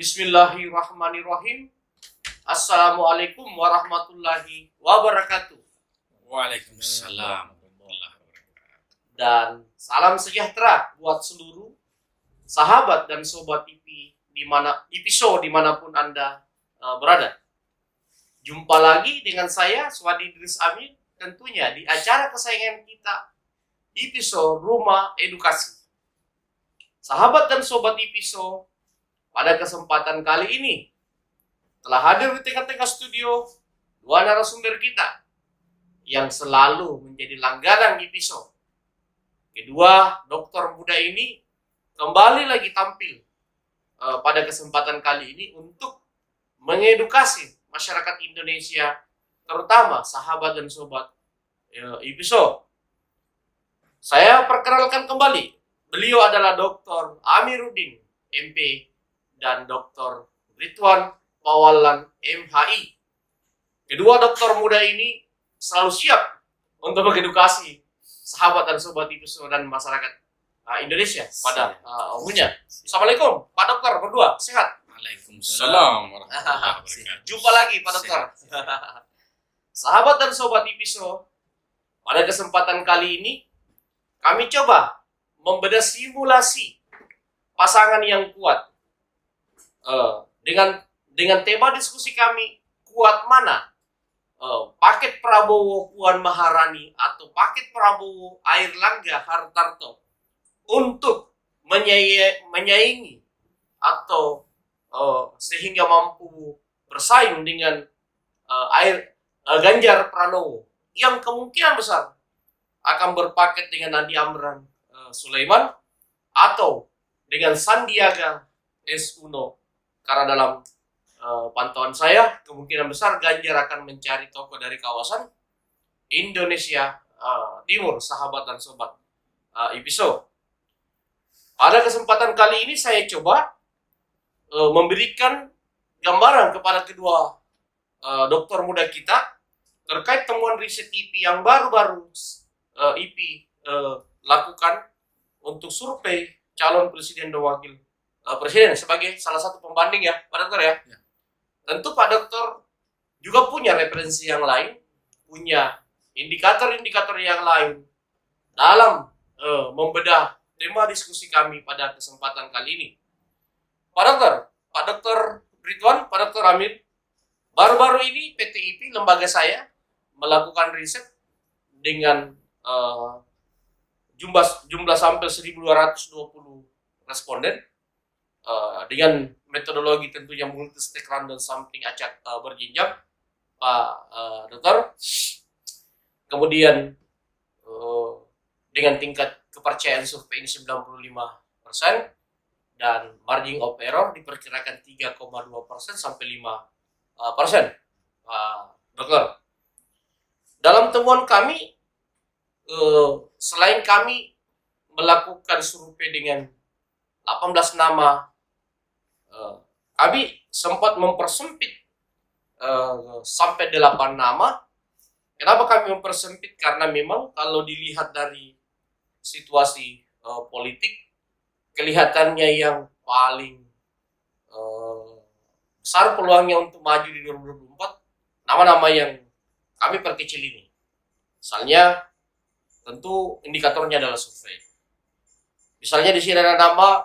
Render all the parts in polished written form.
Bismillahirrahmanirrahim. Assalamualaikum warahmatullahi wabarakatuh. Waalaikumsalam. Dan salam sejahtera buat seluruh sahabat dan sobat IP dimanapun Anda berada. Jumpa lagi dengan saya Swadi Idris Amin, tentunya di acara kesayangan kita, episode Rumah Edukasi. Sahabat dan sobat episode, pada kesempatan kali ini telah hadir di tengah-tengah studio dua narasumber kita yang selalu menjadi langganan episode. Kedua dokter muda ini kembali lagi tampil pada kesempatan kali ini untuk mengedukasi masyarakat Indonesia, terutama sahabat dan sobat episode. Saya perkenalkan kembali, beliau adalah Dr. Amiruddin, MP, dan Dr. Ridwan Pawalan, MHI. Kedua dokter muda ini selalu siap untuk mengedukasi sahabat dan sobat episode dan masyarakat Indonesia pada umumnya. Assalamualaikum Pak Dokter berdua, sehat? Waalaikumsalam warahmatullahi wabarakatuh. Jumpa lagi Pak Dokter. Sahabat dan sobat episode, pada kesempatan kali ini kami coba membedah simulasi pasangan yang kuat. Dengan tema diskusi kami, kuat mana? Paket Prabowo Puan Maharani atau paket Prabowo Airlangga Hartarto untuk menyaingi atau sehingga mampu bersaing dengan Ganjar Pranowo yang kemungkinan besar akan berpaket dengan Andi Amran Sulaiman atau dengan Sandiaga Uno. Karena dalam pantauan saya, kemungkinan besar Ganjar akan mencari tokoh dari kawasan Indonesia Timur, sahabat dan sobat episode. Pada kesempatan kali ini saya coba memberikan gambaran kepada kedua dokter muda kita terkait temuan riset IP yang baru-baru IP lakukan untuk survei calon presiden dan wakil presiden sebagai salah satu pembanding ya Pak Dokter ya. Tentu Pak Dokter juga punya referensi yang lain, punya indikator-indikator yang lain dalam membedah tema diskusi kami pada kesempatan kali ini. Pak Dokter Ridwan, Pak Dokter Amir, baru-baru ini PT IP, lembaga saya, melakukan riset dengan jumlah sampel 1.220 responden dengan metodologi tentunya multi-stage random sampling acak berjenjang, Pak Dokter. Kemudian dengan tingkat kepercayaan survei ini 95% dan margin of error diperkirakan 3,2% sampai 5%. Dokter, dalam temuan kami, selain kami melakukan survei dengan 18 nama, kami sempat mempersempit sampai 8 nama. Kenapa kami mempersempit? Karena memang kalau dilihat dari situasi politik, kelihatannya yang paling besar peluangnya untuk maju di 2024 nama-nama yang kami perkecil ini. Misalnya, tentu indikatornya adalah survei. Misalnya di sini ada nama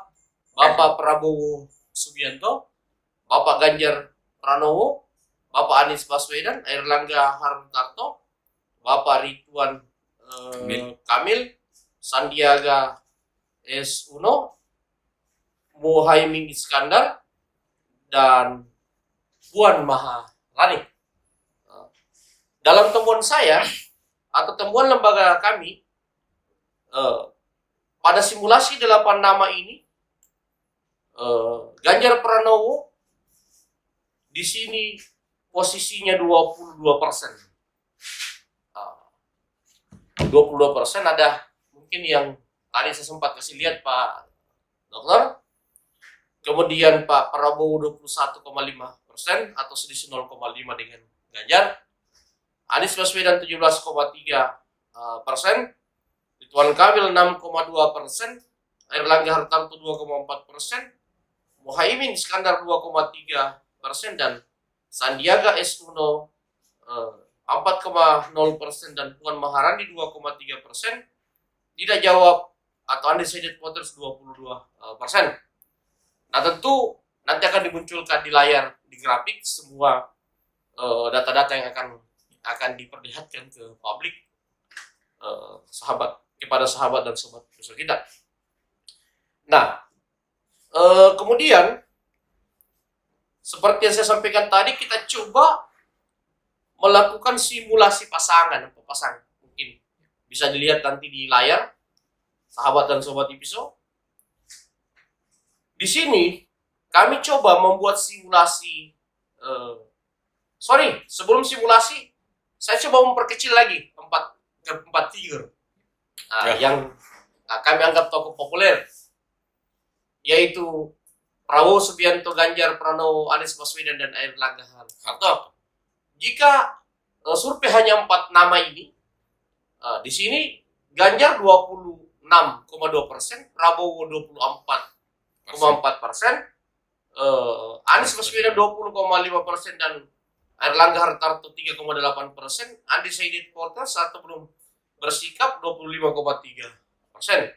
Bapak Prabowo Subianto, Bapak Ganjar Pranowo, Bapak Anies Baswedan, Airlangga Hartarto, Bapak Ridwan Kamil, Sandiaga Uno, Muhaimin Iskandar, dan Puan Maharani. Dalam temuan saya atau temuan lembaga kami, pada simulasi 8 nama ini, Ganjar Pranowo di sini posisinya 22%. 22% ada mungkin yang tadi saya sempat kasih lihat Pak Dokter. Kemudian Pak Prabowo 21,5% atau selisih 0,5 dengan Ganjar. Anies Baswedan 17,3%. Ridwan Kamil 6,2%. Airlangga Hartarto 2,4%. Muhaimin Iskandar 2,3% dan Sandiaga Uno 4,0% dan Puan Maharani 2,3%. Tidak jawab atau undecided voters 22%. Nah, tentu nanti akan dimunculkan di layar di grafik semua data-data yang akan diperlihatkan ke publik, kepada sahabat dan sobat usul kita. Nah, kemudian seperti yang saya sampaikan tadi, kita coba melakukan simulasi pasangan. Mungkin bisa dilihat nanti di layar, sahabat dan sobat Ipiso. Di sini kami coba membuat simulasi. Sebelum simulasi, saya coba memperkecil lagi 4 figur yang kami anggap tokoh populer, yaitu Prabowo Subianto, Ganjar Pranowo, Anies Baswedan, dan Airlangga Hartarto. Jika survei hanya 4 nama ini, di sini Ganjar 26,2%, Prabowo 24,4%, Anies Baswedan 20,5%, dan Airlangga Hartarto 3,8%, undecided voters atau belum bersikap 25,3%.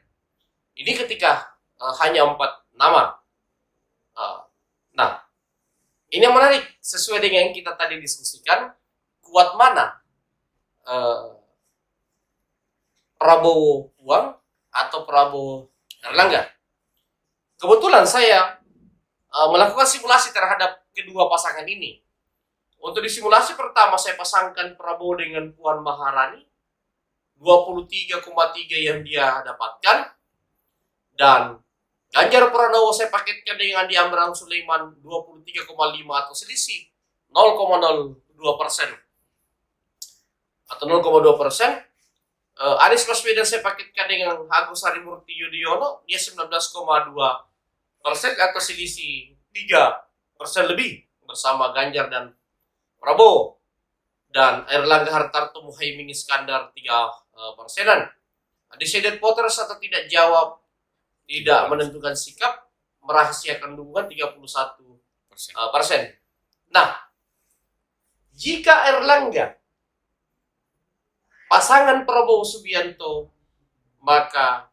Ini ketika hanya 4 nama. Nah, ini yang menarik, sesuai dengan yang kita tadi diskusikan, kuat mana Prabowo Puan atau Prabowo Erlangga. Kebetulan saya melakukan simulasi terhadap kedua pasangan ini. Untuk di simulasi pertama saya pasangkan Prabowo dengan Puan Maharani, 23,3 yang dia dapatkan, dan Ganjar Pranowo saya paketkan dengan Andi Amran Sulaiman 23,5 atau selisih 0,02% atau 0,2%. Anies Baswedan saya paketkan dengan Agus Harimurti Yudhoyono, dia 19,2% atau selisih 3% lebih bersama Ganjar dan Prabowo. Dan Airlangga Hartarto, Muhaimin Iskandar 3%. Undecided voters atau tidak jawab, tidak menentukan sikap, merahasiakan dukungan 31%. Nah, jika Airlangga pasangan Prabowo Subianto, maka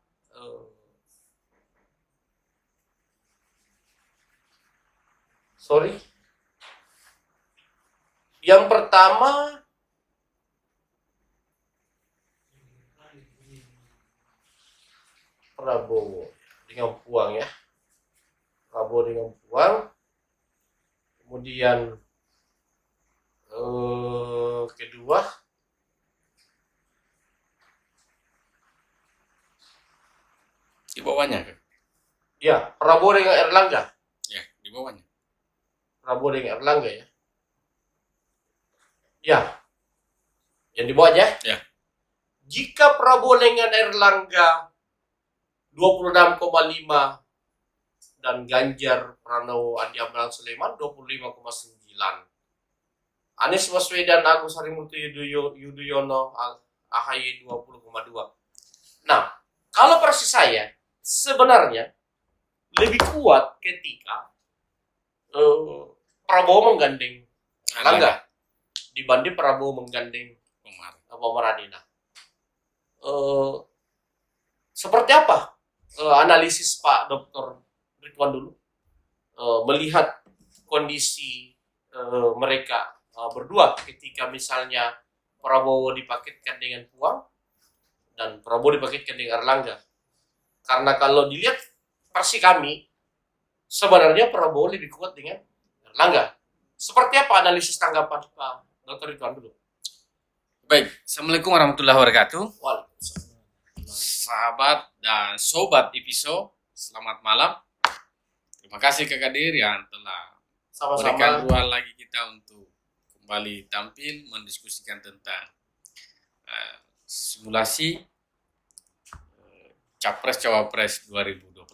yang pertama Prabowo dengan Puan ya. Prabowo dengan Puan. Kemudian kedua Di bawahnya kan? ya, Prabowo dengan Erlangga. Ya, di bawahnya. Prabowo dengan Erlangga ya. Ya. Yang di bawahnya? Ya. Jika Prabowo dengan Erlangga 26,5 dan Ganjar Pranowo Andi Amran Sulaiman 25,9. Anies Baswedan Agus Harimurti Yudhoyono AHY 20,2. Nah, kalau versi saya sebenarnya lebih kuat ketika Prabowo menggandeng Erlangga dibanding Prabowo menggandeng Maharani. Seperti apa analisis Pak Dr. Ridwan dulu melihat kondisi mereka berdua ketika misalnya Prabowo dipaketkan dengan Puan dan Prabowo dipaketkan dengan Erlangga. Karena kalau dilihat versi kami, sebenarnya Prabowo lebih kuat dengan Erlangga. Seperti apa analisis tanggapan Pak Dr. Ridwan dulu? Baik, Assalamualaikum warahmatullahi wabarakatuh. Waalaikumsalam. Sahabat dan sobat Ipiso, selamat malam. Terima kasih Kak Kadir yang telah berikan Sama-sama. ruang lagi kita untuk kembali tampil mendiskusikan tentang simulasi Capres Cawapres 2024.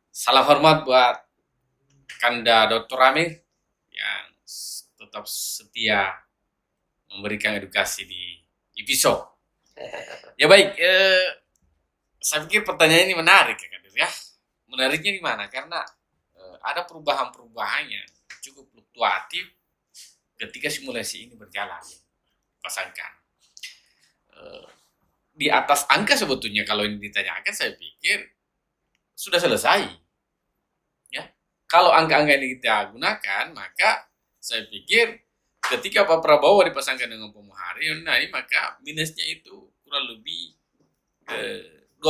Salam hormat buat Kanda Dr. Amir yang tetap setia memberikan edukasi di Ipiso. Ya baik, saya pikir pertanyaan ini menarik ya Kadir ya. Menariknya di mana? Karena ada perubahan-perubahan yang cukup fluktuatif ketika simulasi ini berjalan. Pasangkan di atas angka sebetulnya kalau ini ditanyakan saya pikir sudah selesai. Ya, kalau angka-angka ini kita gunakan maka saya pikir ketika Pak Prabowo dipasangkan dengan Pomohari, nah ini maka minusnya itu kurang lebih 2%.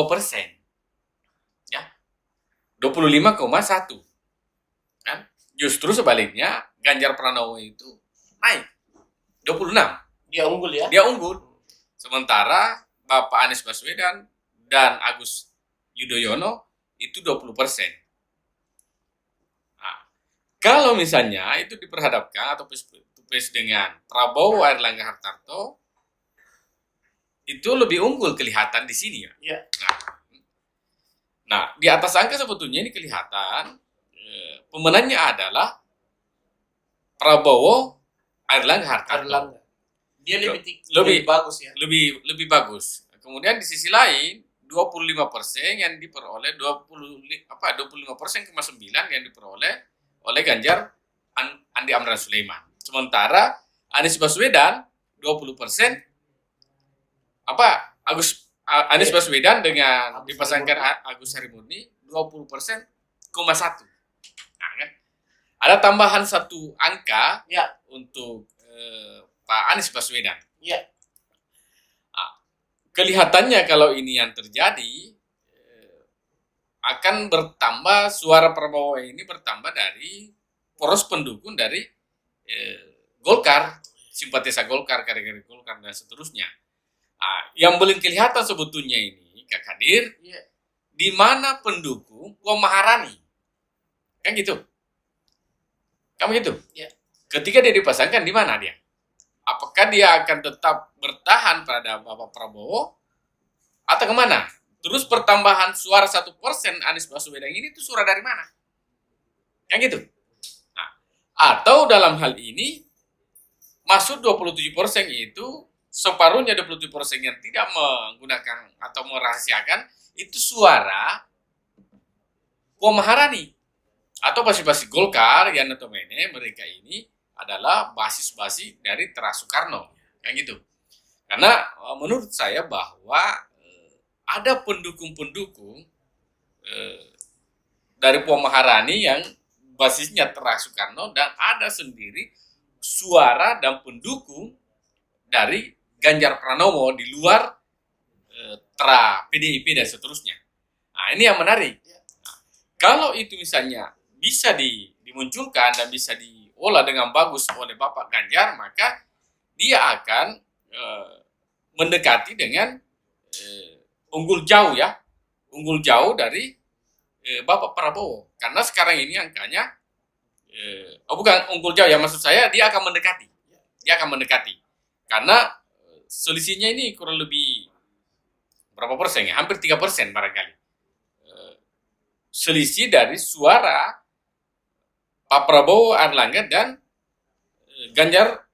Ya. 25,1. Kan? Justru sebaliknya Ganjar Pranowo itu naik 26. Dia unggul ya. Dia unggul. Sementara Bapak Anies Baswedan dan Agus Yudhoyono itu 20%. Nah, kalau misalnya itu diperhadapkan atau face dengan Prabowo Airlangga Hartarto, itu lebih unggul kelihatan di sini ya. Iya. Nah, di atas angka sebetulnya ini kelihatan pemenangnya adalah Prabowo Airlangga Hartarto. Dia lebih bagus ya. Lebih bagus. Kemudian di sisi lain 25% yang diperoleh 25,9 yang diperoleh oleh Ganjar Andi Amran Sulaiman. Sementara Anies Baswedan 20% Anies Baswedan dengan dipasangkan Agus Harimurti 20%,1. Nah, kan? Ada tambahan satu angka ya untuk Pak Anies Baswedan. Ya. Nah, kelihatannya kalau ini yang terjadi akan bertambah suara Prabowo ini bertambah dari poros pendukung dari Golkar, simpatisan Golkar, kader-kader Golkar dan seterusnya. Nah, yang belum kelihatan sebetulnya ini, Kak Kadir, di mana pendukung Puan Maharani, kan gitu? Kamu gitu? Ya. Ketika dia dipasangkan di mana dia? Apakah dia akan tetap bertahan pada Bapak Prabowo atau kemana? Terus pertambahan suara 1% Anies Baswedan ini itu suara dari mana? Yang gitu. Nah, atau dalam hal ini masuk 27% itu separuhnya 27% yang tidak menggunakan atau merahasiakan itu suara Puan Maharani atau basis-basis Golkar yang notabene mereka ini adalah basis-basis dari Teras Soekarno, yang gitu. Karena menurut saya bahwa ada pendukung-pendukung dari Puan Maharani yang basisnya Teras Soekarno dan ada sendiri suara dan pendukung dari Ganjar Pranowo di luar PDIP dan seterusnya. Nah, ini yang menarik. Nah, kalau itu misalnya bisa dimunculkan dan bisa diolah dengan bagus oleh Bapak Ganjar, maka dia akan mendekati dengan unggul jauh dari Bapak Prabowo. Karena sekarang ini angkanya bukan unggul jauh ya, maksud saya dia akan mendekati. Karena selisihnya ini kurang lebih berapa persen ya? Hampir 3% barangkali. Selisih dari suara Pak Prabowo, Airlangga dan Ganjar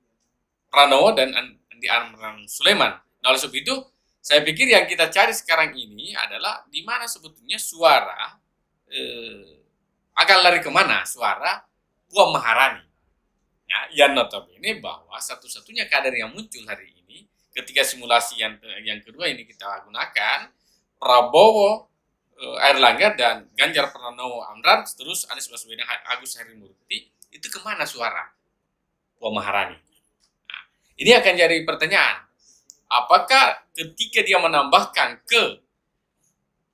Pranowo dan Andi Amran Sulaiman. Nah, oleh sebab itu, saya pikir yang kita cari sekarang ini adalah di mana sebetulnya suara akan lari kemana suara Puan Maharani. Ya, yang notabene bahwa satu-satunya kader yang muncul hari ini ketika simulasi yang kedua ini kita gunakan Prabowo, Airlangga dan Ganjar Pranowo Amran, terus Anies Baswedan, Agus Harimurti, itu kemana suara Puan Maharani? Nah, ini akan jadi pertanyaan. Apakah ketika dia menambahkan ke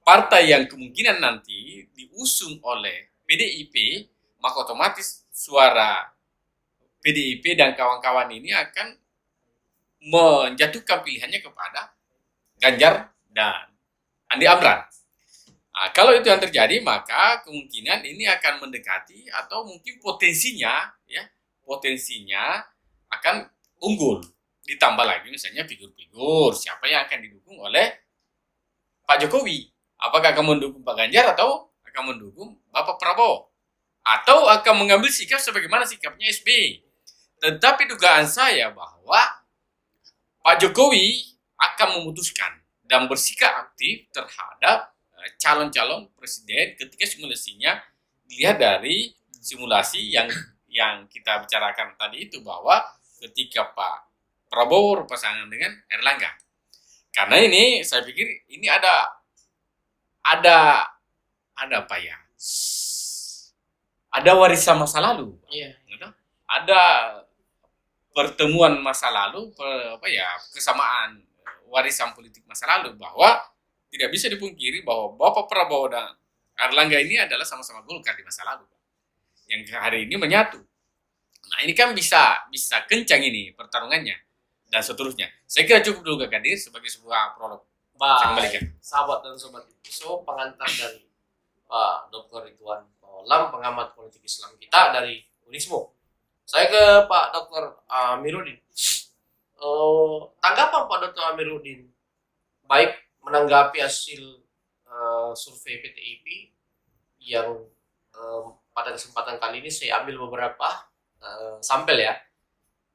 partai yang kemungkinan nanti diusung oleh PDIP, maka otomatis suara PDIP dan kawan-kawan ini akan menjatuhkan pilihannya kepada Ganjar dan Andi Amran. Nah, kalau itu yang terjadi, maka kemungkinan ini akan mendekati atau mungkin potensinya akan unggul. Ditambah lagi misalnya figur-figur siapa yang akan didukung oleh Pak Jokowi. Apakah akan mendukung Pak Ganjar atau akan mendukung Bapak Prabowo? Atau akan mengambil sikap sebagaimana sikapnya SBY. Tetapi dugaan saya bahwa Pak Jokowi akan memutuskan dan bersikap aktif terhadap calon-calon presiden ketika simulasinya dilihat dari simulasi yang kita bicarakan tadi itu, bahwa ketika Pak Prabowo berpasangan dengan Erlangga, karena ini saya pikir ini ada apa ya? Ada warisan masa lalu. Iya. Gitu. Ada pertemuan masa lalu, kesamaan warisan politik masa lalu, bahwa tidak bisa dipungkiri bahwa Bapak Prabowo dan Erlangga ini adalah sama-sama Golkar di masa lalu, yang hari ini menyatu. Nah, ini kan bisa kencang ini pertarungannya dan seterusnya. Saya kira cukup dulu Kak Kadir sebagai sebuah prolog. Saya kembalikan. Baik, sahabat dan sobat IPISO, pengantar dari Pak Dr. Ridwan Paulam, pengamat politik Islam kita dari Unismo. Saya ke Pak Dr. Amiruddin. Tanggapan Pak Dr. Amiruddin, baik menanggapi hasil survei PTIP yang pada kesempatan kali ini saya ambil beberapa sampel ya.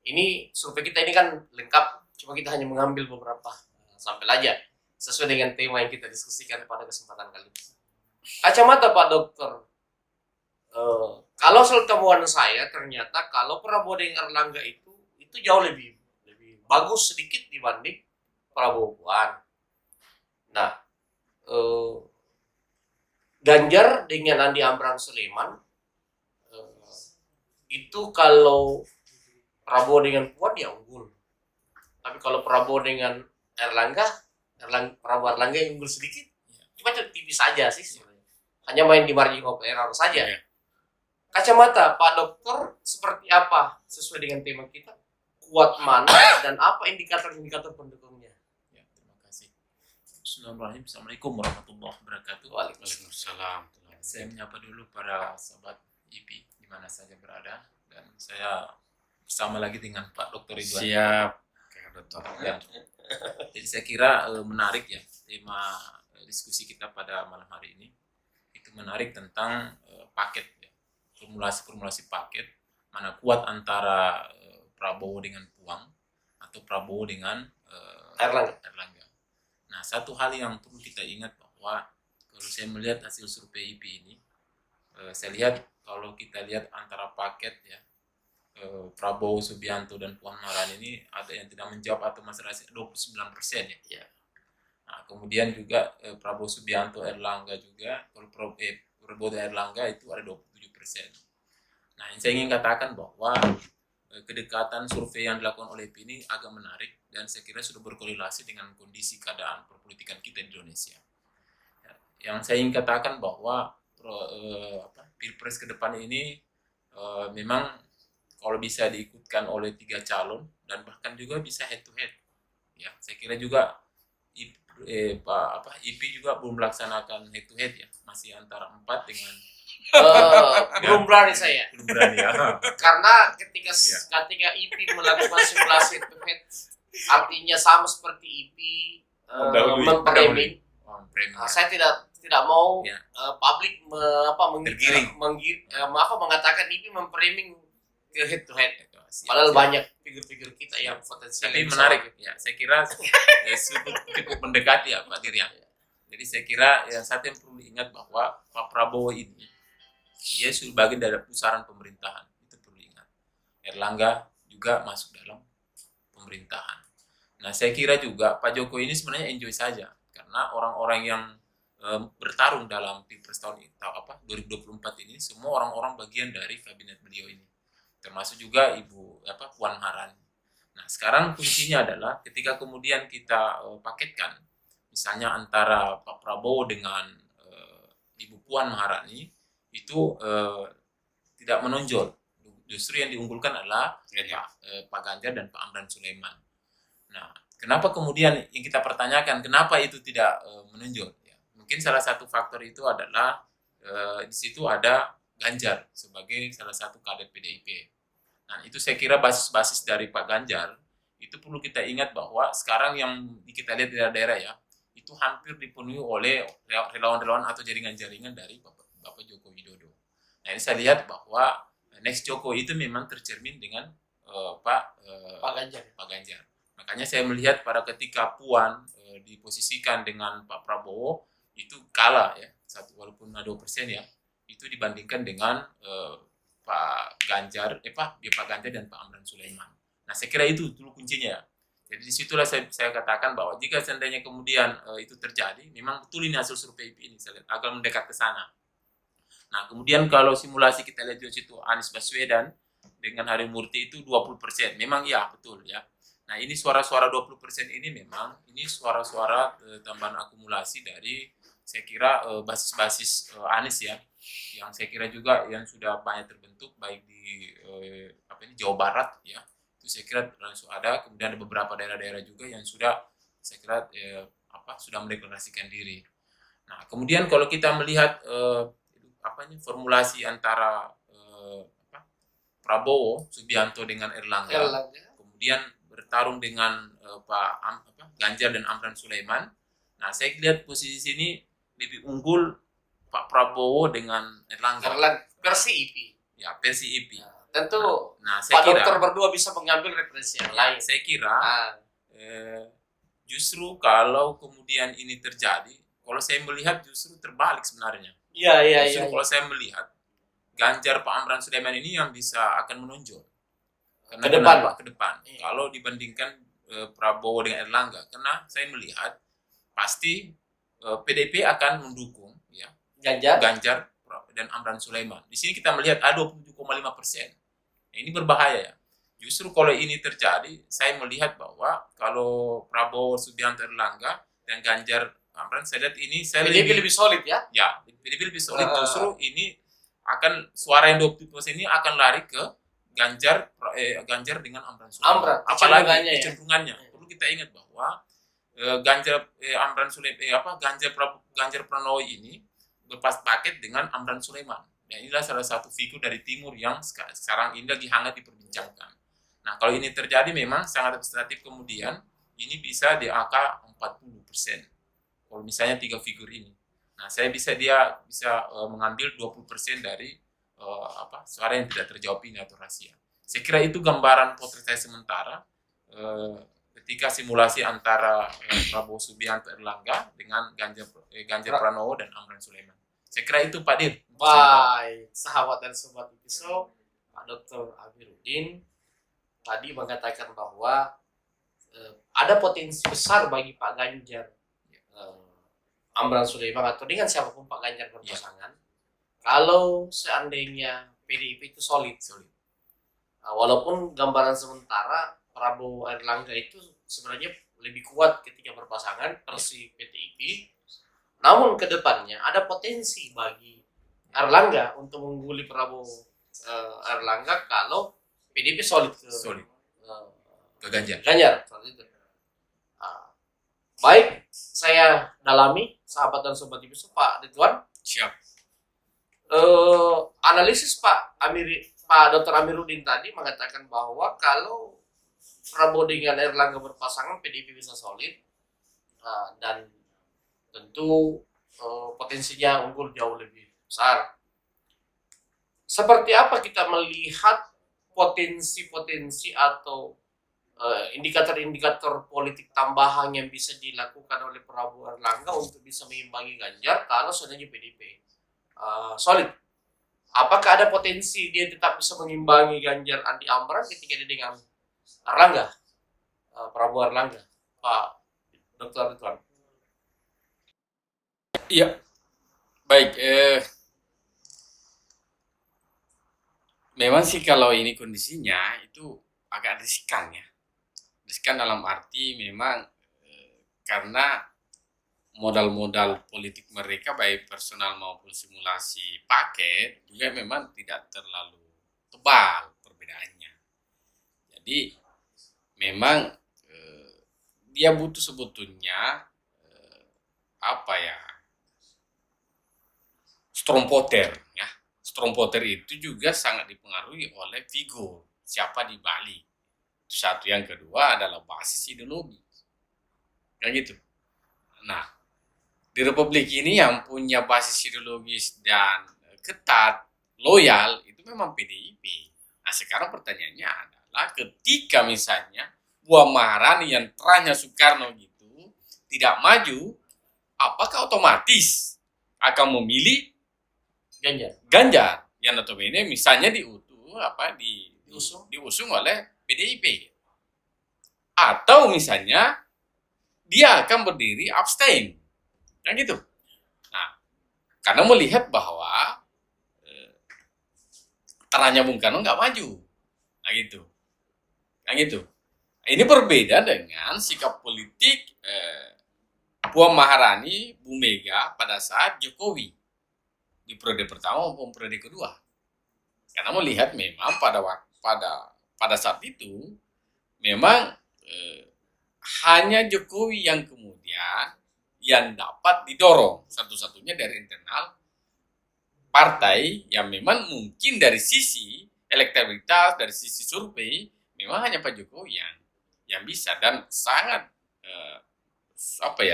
Ini survei kita ini kan lengkap, cuma kita hanya mengambil beberapa sampel aja sesuai dengan tema yang kita diskusikan pada kesempatan kali ini. Kacamata Pak Dokter, kalau temuan saya ternyata kalau Prabowo dengan Erlangga itu jauh lebih bagus sedikit dibanding Prabowo Puan. Nah, Ganjar dengan Andi Amran Sulaiman itu kalau Prabowo dengan Puan ya unggul. Tapi kalau Prabowo dengan Prabowo Erlangga yang unggul sedikit, cuma tipis saja sih sebenarnya. Hanya main di margin of error saja. Ya. Kacamata Pak Dokter seperti apa sesuai dengan tema kita? Kuat mana dan apa indikator-indikator pendukungnya? Ya, terima kasih. Bismillahirrahmanirrahim. Assalamualaikum warahmatullahi wabarakatuh. Waalaikumsalam. Saya menyapa dulu para sahabat IP di mana saja berada, dan saya bersama lagi dengan Pak Dr. Ridwan. Siap, Kak Dokter. Ya. Jadi saya kira menarik ya tema diskusi kita pada malam hari ini. Itu menarik tentang paket ya. Formulasi paket, mana kuat antara Prabowo dengan Puan atau Prabowo dengan Erlangga. Nah, satu hal yang perlu kita ingat bahwa kalau saya melihat hasil survei IP ini, saya lihat kalau kita lihat antara paket ya, Prabowo Subianto dan Puan Maharani ini ada yang tidak menjawab atau masih rahasia 29% ya. Nah, kemudian juga Prabowo Subianto Erlangga juga, kalau Prabowo dan Erlangga itu ada 27%. Nah, yang saya ingin katakan bahwa kedekatan survei yang dilakukan oleh IP ini agak menarik dan saya kira sudah berkorelasi dengan kondisi keadaan perpolitikan kita di Indonesia. Yang saya ingin katakan bahwa Pilpres ke depan ini memang kalau bisa diikutkan oleh 3 calon dan bahkan juga bisa head to head. Ya, saya kira juga IP juga belum melaksanakan head to head ya, masih antara 4 dengan Belum berani saya. belum berani ya. Karena ketika Ya. IP melakukan simulasi head to head, artinya sama seperti IP memframing. Saya tidak mau Ya. publik Tergiring. mengatakan IP memframing ke head to head. Padahal banyak figur-figur kita yang potensial. Tapi menarik ya, saya kira cukup mendekati ya Pak Diryan. Jadi saya kira yang satu yang perlu diingat bahwa Pak Prabowo ini dia sudah bagian dari pusaran pemerintahan, itu perlu diingat. Erlangga juga masuk dalam pemerintahan. Nah, saya kira juga Pak Jokowi ini sebenarnya enjoy saja karena orang-orang yang bertarung dalam Pilpres tahun ini, 2024 ini semua orang-orang bagian dari kabinet beliau ini. Termasuk juga Ibu Puan Maharani. Nah, sekarang kuncinya adalah ketika kemudian kita paketkan misalnya antara Pak Prabowo dengan Ibu Puan Maharani itu tidak menonjol. Justru yang diunggulkan adalah Pak Ganjar dan Pak Amran Sulaiman. Nah, kenapa kemudian yang kita pertanyakan kenapa itu tidak menonjol? Ya, mungkin salah satu faktor itu adalah di situ ada Ganjar sebagai salah satu kader PDIP. Nah, itu saya kira basis-basis dari Pak Ganjar itu perlu kita ingat bahwa sekarang yang kita lihat di daerah-daerah ya, itu hampir dipenuhi oleh relawan-relawan atau jaringan-jaringan dari Bapak Joko Widodo. Nah, ini saya lihat bahwa next Jokowi itu memang tercermin dengan Pak Ganjar. Makanya saya melihat pada ketika Puan diposisikan dengan Pak Prabowo itu kalah ya, walaupun 2% ya, itu itu dibandingkan dengan Pak Ganjar dan Pak Amran Sulaiman. Nah, saya kira itu dulu kuncinya. Jadi disitulah saya katakan bahwa jika seandainya kemudian itu terjadi, memang betul ini hasil survei IP ini, saya lihat agak mendekat ke sana. Nah, kemudian kalau simulasi kita lihat di situ Anies Baswedan dengan Harimurti itu 20%. Memang iya, betul ya. Nah, ini suara-suara 20% ini memang ini suara-suara tambahan akumulasi dari saya kira basis-basis Anies ya, yang saya kira juga yang sudah banyak terbentuk baik di Jawa Barat ya, itu saya kira langsung ada. Kemudian ada beberapa daerah-daerah juga yang sudah saya kira sudah mendeklarasikan diri. Nah, kemudian kalau kita melihat formulasi antara Prabowo Subianto dengan Erlangga, kemudian bertarung dengan Ganjar dan Amran Sulaiman. Nah, saya lihat posisi sini lebih unggul Pak Prabowo dengan Erlangga. Versi IP. Ya, versi IP. Tentu saya Pak kira, Dokter berdua bisa mengambil referensi yang lain. Saya kira justru kalau kemudian ini terjadi, kalau saya melihat justru terbalik sebenarnya. Iya. Kalau saya melihat Ganjar Pak Amran Sulaiman ini yang bisa akan menonjol Ke depan. Iya. Kalau dibandingkan Prabowo dengan Erlangga, karena saya melihat pasti PDIP akan mendukung ya Ganjar dan Amran Sulaiman. Di sini kita melihat ada 27,5%. Nah, ini berbahaya ya. Justru kalau ini terjadi, saya melihat bahwa kalau Prabowo Subianto Erlangga dan Ganjar Amran, saya lihat ini PDIP lebih solid ya. Ya, PDIP lebih solid. Justru ini akan suara yang 20% ini akan lari ke Ganjar dengan Amran Sulaiman. Apalagi kecenderungannya. Perlu kita ingat bahwa Ganjar Pranowo ini berpas paket dengan Amran Sulaiman. Ya, inilah salah satu figur dari timur yang sekarang ini lagi hangat diperbincangkan. Nah, kalau ini terjadi memang sangat representatif, kemudian ini bisa di angka 40%. Kalau misalnya 3 figur ini. Nah, dia bisa mengambil 20% dari suara yang tidak terjawab ini atau rahasia. Saya kira itu gambaran potret saya sementara ketika simulasi antara Prabowo Subianto Erlangga dengan Ganjar Pranowo dan Amran Sulaiman. Saya kira itu Pak Dir. Baik, sahabat dan sobat IPISO, Pak Dr. Amiruddin tadi mengatakan bahwa ada potensi besar bagi Pak Ganjar Amran Sulaiman atau dengan siapapun Pak Ganjar berpasangan kalau seandainya PDIP itu solid. Walaupun gambaran sementara Prabowo Erlangga itu sebenarnya lebih kuat ketika berpasangan versi PDIP, namun kedepannya ada potensi bagi Erlangga untuk mengungguli Prabowo Erlangga kalau PDIP solid ke Ganjar. Itu. Baik, saya dalami sahabat dan sobat IPISO, Pak Ridwan. Siap. Analisis Pak Dr. Amiruddin tadi mengatakan bahwa kalau Prabowo dengan Erlangga berpasangan, PDIP bisa solid dan tentu potensinya unggul jauh lebih besar. Seperti apa kita melihat potensi-potensi atau indikator-indikator politik tambahan yang bisa dilakukan oleh Prabowo Erlangga untuk bisa mengimbangi Ganjar kalau sebenarnya PDIP solid? Apakah ada potensi dia tetap bisa mengimbangi Ganjar Andi Amran ketika dia dengan Erlangga, Prabowo Erlangga, Pak Dr. Ridwan? Iya, baik. Memang sih kalau ini kondisinya itu agak riskan ya. Riskan dalam arti memang karena modal-modal politik mereka baik personal maupun simulasi paket juga memang tidak terlalu tebal perbedaannya. Jadi memang dia butuh sebetulnya strong voter ya. Strong voter itu juga sangat dipengaruhi oleh figur siapa di Bali. Itu satu. Yang kedua adalah basis ideologi. Kayak gitu. Nah, di Republik ini yang punya basis ideologis dan ketat, loyal, itu memang PDIP. Nah, sekarang pertanyaannya adalah ketika misalnya Puan Maharani yang terahnya Soekarno gitu tidak maju, apakah otomatis akan memilih Ganjar yang notabene misalnya diusung oleh PDIP, atau misalnya dia akan berdiri abstain, kan gitu. Nah, karena melihat bahwa tanahnya Bung Karno nggak maju, nah gitu, kan gitu. Ini berbeda dengan sikap politik Puan Maharani, Bu Mega pada saat Jokowi di periode pertama maupun periode kedua. Karena melihat memang pada saat itu memang hanya Jokowi yang kemudian yang dapat didorong satu-satunya dari internal partai, yang memang mungkin dari sisi elektabilitas, dari sisi survei memang hanya Pak Jokowi yang bisa, dan sangat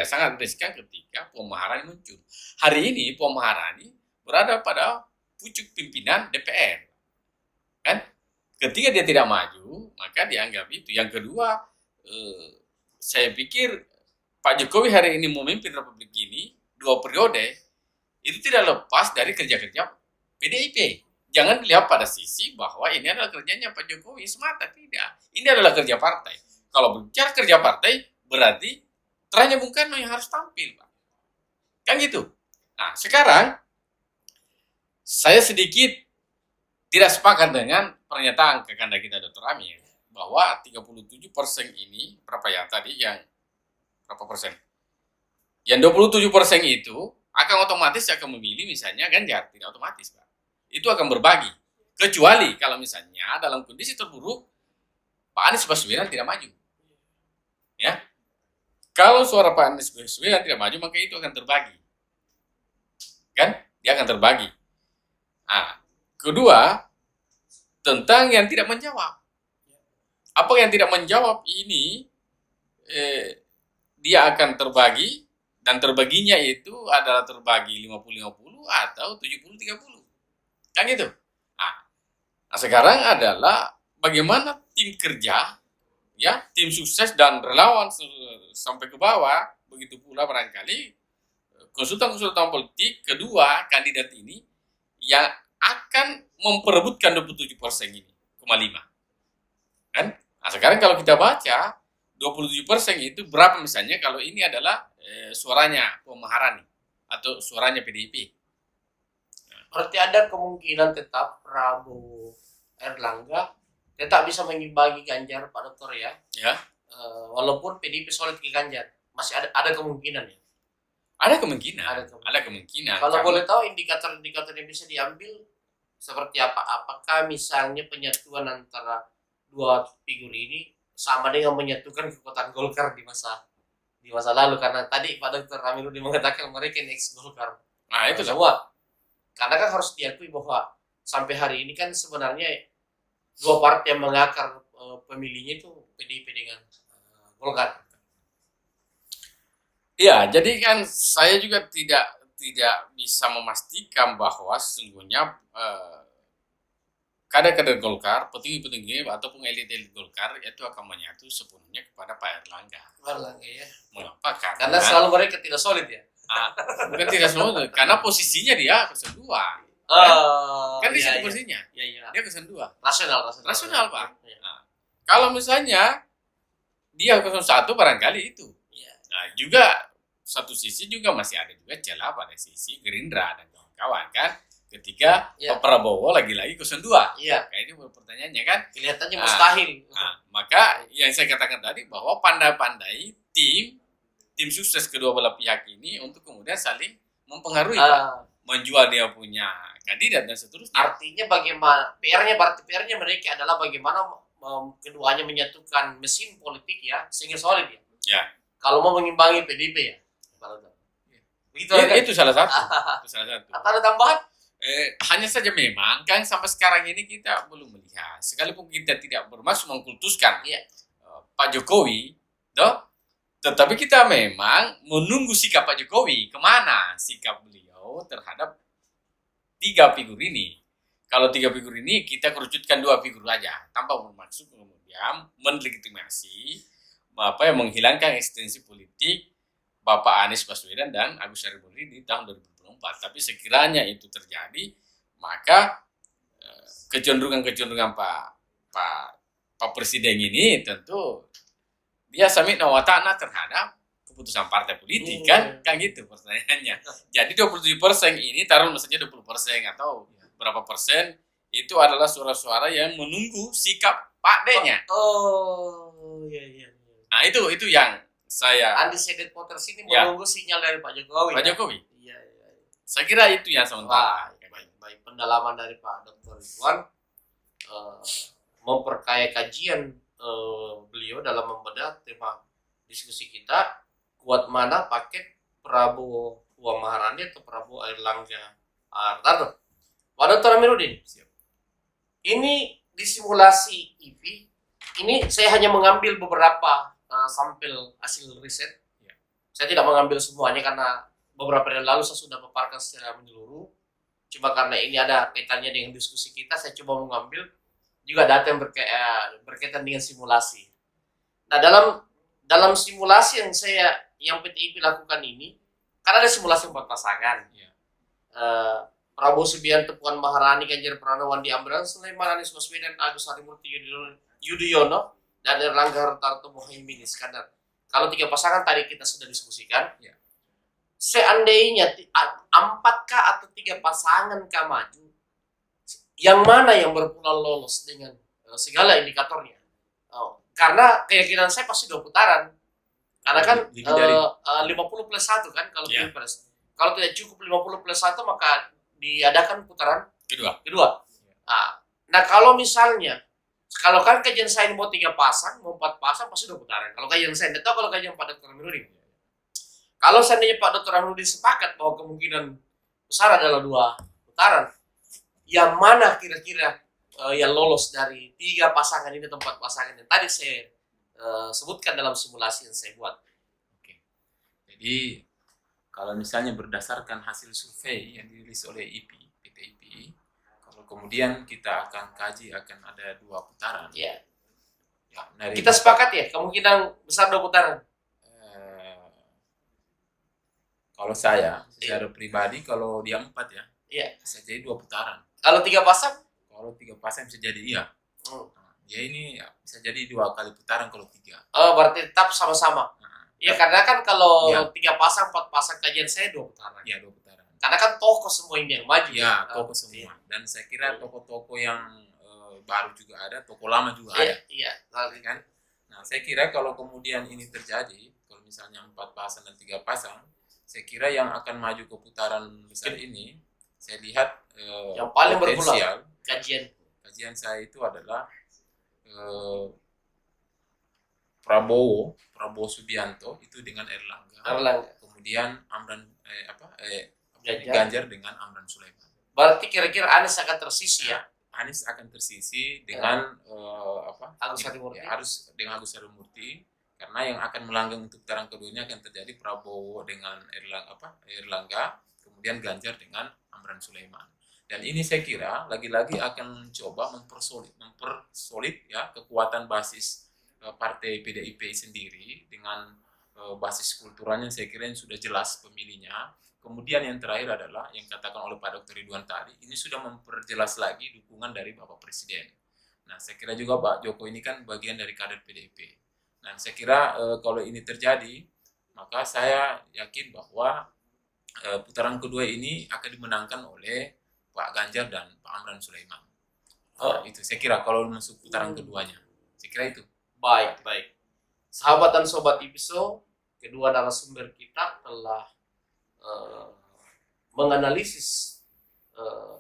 sangat riskan ketika Puan Maharani muncul. Hari ini Puan Maharani berada pada pucuk pimpinan DPR, kan? Ketika dia tidak maju, maka dianggap itu. Yang kedua, saya pikir Pak Jokowi hari ini memimpin Republik ini 2 periode, itu tidak lepas dari kerja-kerja PDIP. Jangan dilihat pada sisi bahwa ini adalah kerjanya Pak Jokowi semata, tidak. Ini adalah kerja partai. Kalau bicara kerja partai, berarti terhadap Bung Karno yang harus tampil, Pak. Kan gitu. Nah, sekarang saya sedikit tidak sepakat dengan pernyataan Kakanda kita Dr. Amir bahwa 37% ini, berapa ya tadi, yang berapa persen? Yang 27% itu akan otomatis akan memilih misalnya Ganjar, tidak otomatis, Pak. Itu akan berbagi. Kecuali kalau misalnya dalam kondisi terburuk Pak Anies Baswedan tidak maju. Ya. Kalau suara Pak Anies Baswedan tidak maju, maka itu akan terbagi. Kan? Dia akan terbagi. Nah, kedua, tentang yang tidak menjawab. Apa yang tidak menjawab ini, dia akan terbagi, dan terbaginya itu adalah terbagi 50-50 atau 70-30. Kan gitu. Nah, sekarang adalah bagaimana tim kerja, ya, tim sukses dan relawan sampai ke bawah, begitu pula barangkali konsultan-konsultan politik kedua kandidat ini yang akan memperebutkan 27% ini, 5. Kan? Nah, sekarang kalau kita baca 27% itu berapa misalnya kalau ini adalah suaranya Puan Maharani atau suaranya PDIP. Berarti ada kemungkinan tetap Prabowo Erlangga tetap bisa mengimbangi Ganjar, Pak Dokter, ya. Ya. Walaupun PDIP solid ke Ganjar, masih ada kemungkinan ya. Ada kemungkinan. Kalau boleh tahu indikator-indikator yang bisa diambil seperti apa? Apakah misalnya penyatuan antara dua figur ini sama dengan menyatukan kekuatan Golkar di masa lalu, karena tadi Pak Dr. Amiruddin mengatakan mereka ex Golkar. Nah, itu semua. Karena kan harus diakui bahwa sampai hari ini kan sebenarnya dua partai yang mengakar pemilihnya itu PDIP dengan Golkar. Iya, jadi kan saya juga tidak bisa memastikan bahwa sesungguhnya kader-kader Golkar, petinggi-petinggi ataupun elit-elit Golkar itu akan menyatu sepenuhnya kepada Pak Erlangga. Ya. Mengapa? Karena selalu mereka tidak solid ya. Bukan tidak solid, karena posisinya dia kedua. Kan di situ posisinya. Iya. Dia kedua. Rasional, Pak. Nah, kalau misalnya dia 01 barangkali itu. Nah, juga satu sisi juga masih ada juga celah pada sisi Gerindra dan kawan-kawan, kan, ketika Pak Prabowo lagi-lagi 02. Iya. Kayak ini pertanyaannya kan kelihatannya mustahil. Maka yang saya katakan tadi bahwa pandai-pandai tim sukses kedua belah pihak ini untuk kemudian saling mempengaruhi, menjual dia punya kandidat dan seterusnya. Artinya bagaimana PR-nya mereka adalah bagaimana keduanya menyatukan mesin politik ya sehingga solid ya. Ya. Kalau mau mengimbangi PDIP ya. Begitu Itu salah satu. Atau ada tambahan? Hanya saja memang kan sampai sekarang ini kita belum melihat, sekalipun kita tidak bermaksud mengkultuskan Pak Jokowi, tetapi kita memang menunggu sikap Pak Jokowi, kemana sikap beliau terhadap 3 figur ini. Kalau 3 figur ini kita kerucutkan 2 figur aja, tanpa bermaksud kemudian melegitimasi menghilangkan eksistensi politik Bapak Anies Baswedan dan Agus Harimurti di tahun 2024. 2024. Tapi sekiranya itu terjadi, maka kecenderungan Pak Presiden ini tentu dia samit nawatana terhadap keputusan partai politik kan gitu pertanyaannya. Jadi 27% ini taruh misalnya 20% atau berapa persen itu adalah suara-suara yang menunggu sikap Pak D-nya. Oh, iya. Nah, itu yang saya Undecided voters ini menunggu sinyal dari Pak Jokowi. Pak Jokowi. Iya. Saya kira itu yang sementara. Baik. Pendalaman dari Pak Dr. Ridwan memperkaya kajian beliau dalam membedah tema diskusi kita, kuat mana paket Prabowo Puan Maharani atau Prabowo Airlangga Hartarto. Pak Dr. Amiruddin, ini di simulasi IP, ini saya hanya mengambil beberapa sampel hasil riset. Saya tidak mengambil semuanya karena beberapa hari lalu saya sudah paparkan secara menyeluruh. Cuma karena ini ada kaitannya dengan diskusi kita, saya coba mengambil juga data yang berkaitan dengan simulasi. Nah, dalam simulasi yang PTIP lakukan ini, karena ada simulasi 4 pasangan. Prabowo Subianto, Puan Maharani, Ganjar Pranowo, Andi Amran Sulaiman, Anies Baswedan, Agus Harimurti Yudhoyono, dan Airlangga Hartarto, Muhaimin Iskandar. Kalau 3 pasangan tadi kita sudah diskusikan. Seandainya 4K atau 3 pasangan maju, yang mana yang berpeluang lolos dengan segala indikatornya? Karena keyakinan saya pasti 2 putaran. Karena kan 50+1 kan kalau pilpres. Kalau tidak cukup 50+1 maka diadakan putaran kedua. Nah, kalau misalnya kalau kan kajian saya mau 3 pasang, mau 4 pasang pasti 2 putaran. Kalau kajian saya, tidak tahu kalau kajian Pak Dr. Amiruddin. Kalau seandainya Pak Dr. Amiruddin sepakat bahwa kemungkinan besar adalah 2 putaran, yang mana kira-kira yang lolos dari 3 pasangan ini atau 4 pasangan yang tadi saya sebutkan dalam simulasi yang saya buat. Oke. Jadi kalau misalnya berdasarkan hasil survei yang dirilis oleh PTIP, kalau kemudian kita akan kaji akan ada 2 putaran. Ya, dari kita sepakat ya kemungkinan besar 2 putaran. Kalau saya secara pribadi kalau dia 4 bisa jadi 2 putaran. Kalau 3 pasang? Kalau 3 pasang bisa jadi iya. Dia ini bisa jadi 2 kali putaran kalau 3. Berarti tetap sama-sama. Iya, karena kan kalau 3 pasang, 4 pasang kajian saya 2 putaran. Iya, 2 putaran. Karena kan tokoh semua ini yang maju. Iya, tokoh semua. Dan saya kira tokoh-tokoh yang baru juga ada, tokoh lama juga ada. Iya. Kan? Nah, saya kira kalau kemudian ini terjadi, kalau misalnya 4 pasang dan 3 pasang, saya kira yang akan maju ke putaran besar ini, saya lihat yang paling potensial kajian saya itu adalah Prabowo Subianto itu dengan Airlangga. Kemudian Ganjar dengan Amran Sulaiman. Berarti kira-kira Anies akan tersisi ya? Anies akan tersisi dengan Agus Harimurti. Harus dengan Agus Harimurti. Karena yang akan melanggang untuk putaran keduanya akan terjadi Prabowo dengan Airlangga, kemudian Ganjar dengan Amran Sulaiman. Dan ini saya kira lagi-lagi akan mencoba mempersolid ya kekuatan basis partai PDIP sendiri dengan basis kulturalnya saya kira yang sudah jelas pemilihnya. Kemudian yang terakhir adalah yang katakan oleh Pak Dr. Ridwan tadi, ini sudah memperjelas lagi dukungan dari Bapak Presiden. Nah, saya kira juga Pak Jokowi ini kan bagian dari kader PDIP. Dan saya kira kalau ini terjadi, maka saya yakin bahwa putaran kedua ini akan dimenangkan oleh Pak Ganjar dan Pak Amran Sulaiman. Itu saya kira kalau masuk putaran keduanya. Saya kira itu. Baik. Sahabat dan sobat IPSO, kedua narasumber kita telah menganalisis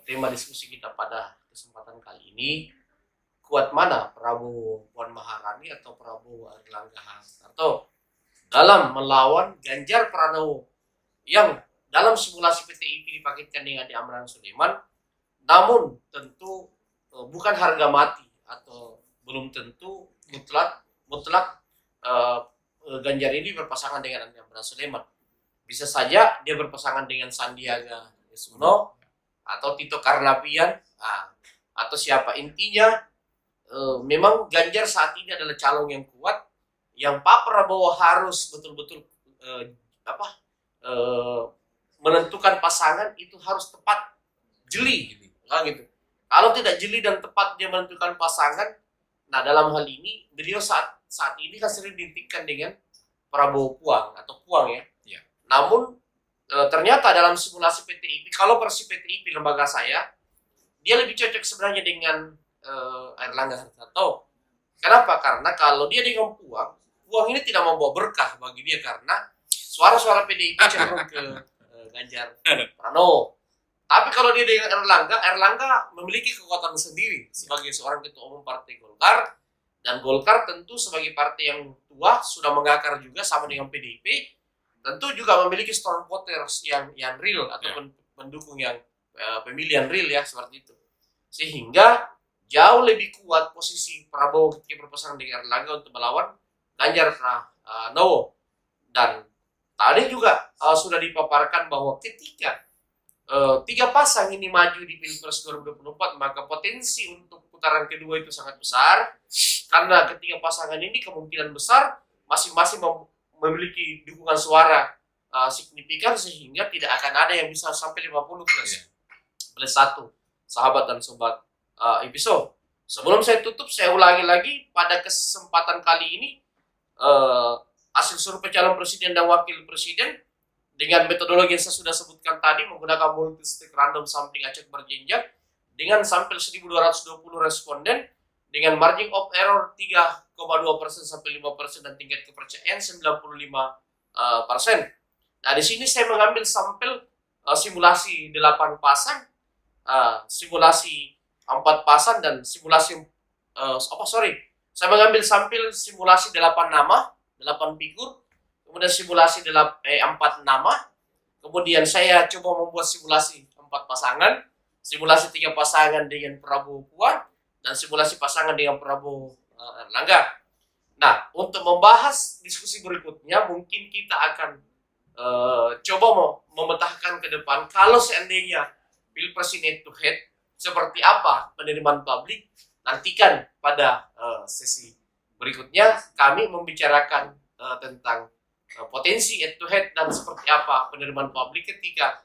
tema diskusi kita pada kesempatan kali ini. Kuat mana Prabowo Puan Maharani atau Prabowo Airlangga Hartarto dalam melawan Ganjar Pranowo yang dalam simulasi PTIP dipaketkan dengan Amran Sulaiman, namun tentu bukan harga mati atau belum tentu mutlak Ganjar ini berpasangan dengan Amran Sulaiman. Bisa saja dia berpasangan dengan Sandiaga Uno atau Tito Karnavian atau siapa. Intinya memang Ganjar saat ini adalah calon yang kuat, yang Pak Prabowo harus betul-betul menentukan pasangan itu harus tepat, jeli, gitu. Kalau tidak jeli dan tepat dia menentukan pasangan, nah dalam hal ini beliau saat ini kan sering ditikkan dengan Prabowo Puang atau Puang ya. Ya. Namun ternyata dalam simulasi PTIP, kalau versi PTIP lembaga saya, dia lebih cocok sebenarnya dengan Airlangga Hartarto. Kenapa? Karena kalau dia dengan Puang ini tidak membawa berkah bagi dia karena suara-suara PDIP cenderung ke Ganjar Pranowo. Tapi kalau dia dengan Erlangga memiliki kekuatan sendiri sebagai seorang ketua umum Partai Golkar, dan Golkar tentu sebagai partai yang tua sudah mengakar juga sama dengan PDIP, tentu juga memiliki strong voters yang real atau pendukung yang pemilihan real ya seperti itu. Sehingga jauh lebih kuat posisi Prabowo ketika berpasangan dengan Erlangga untuk melawan Ganjar Pranowo. Dan tadi juga sudah dipaparkan bahwa ketika tiga pasang ini maju di Pilpres 2024, maka potensi untuk putaran kedua itu sangat besar. Karena ketiga pasangan ini kemungkinan besar masing-masing memiliki dukungan suara signifikan, sehingga tidak akan ada yang bisa sampai 50 plus 1, sahabat dan sobat episode. Sebelum saya tutup, saya ulangi lagi pada kesempatan kali ini hasil survei calon presiden dan wakil presiden dengan metodologi yang saya sudah sebutkan tadi menggunakan multi-stage random sampling acak berjenjang dengan sampel 1.220 responden dengan margin of error 3,2% sampai 5% dan tingkat kepercayaan 95%. Nah, di sini saya mengambil sampel simulasi 8 pasang, simulasi 4 pasang dan simulasi saya mengambil sampel simulasi 8 nama, 8 figur, kemudian simulasi 4 nama, kemudian saya coba membuat simulasi 4 pasangan, simulasi 3 pasangan dengan Prabowo Puan, dan simulasi pasangan dengan Prabowo Erlangga. Nah, untuk membahas diskusi berikutnya, mungkin kita akan coba memetakan ke depan, kalau seandainya Pilpres ini head to head, seperti apa penerimaan publik. Nantikan pada sesi berikutnya kami membicarakan tentang potensi head to head dan seperti apa penerimaan publik ketika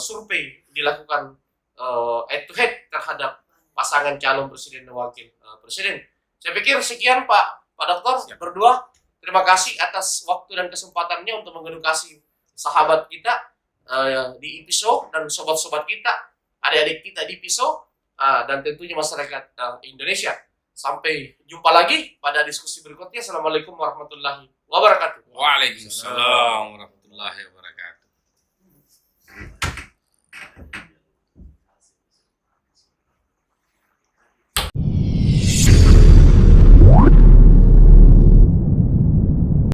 survei dilakukan head to head terhadap pasangan calon presiden dan wakil presiden. Saya pikir sekian Pak Dokter berdua. Terima kasih atas waktu dan kesempatannya untuk mengedukasi sahabat kita di episode dan sobat-sobat kita, adik-adik kita di episode. Dan tentunya masyarakat Indonesia. Sampai jumpa lagi pada diskusi berikutnya. Assalamualaikum warahmatullahi wabarakatuh. Waalaikumsalam warahmatullahi wabarakatuh.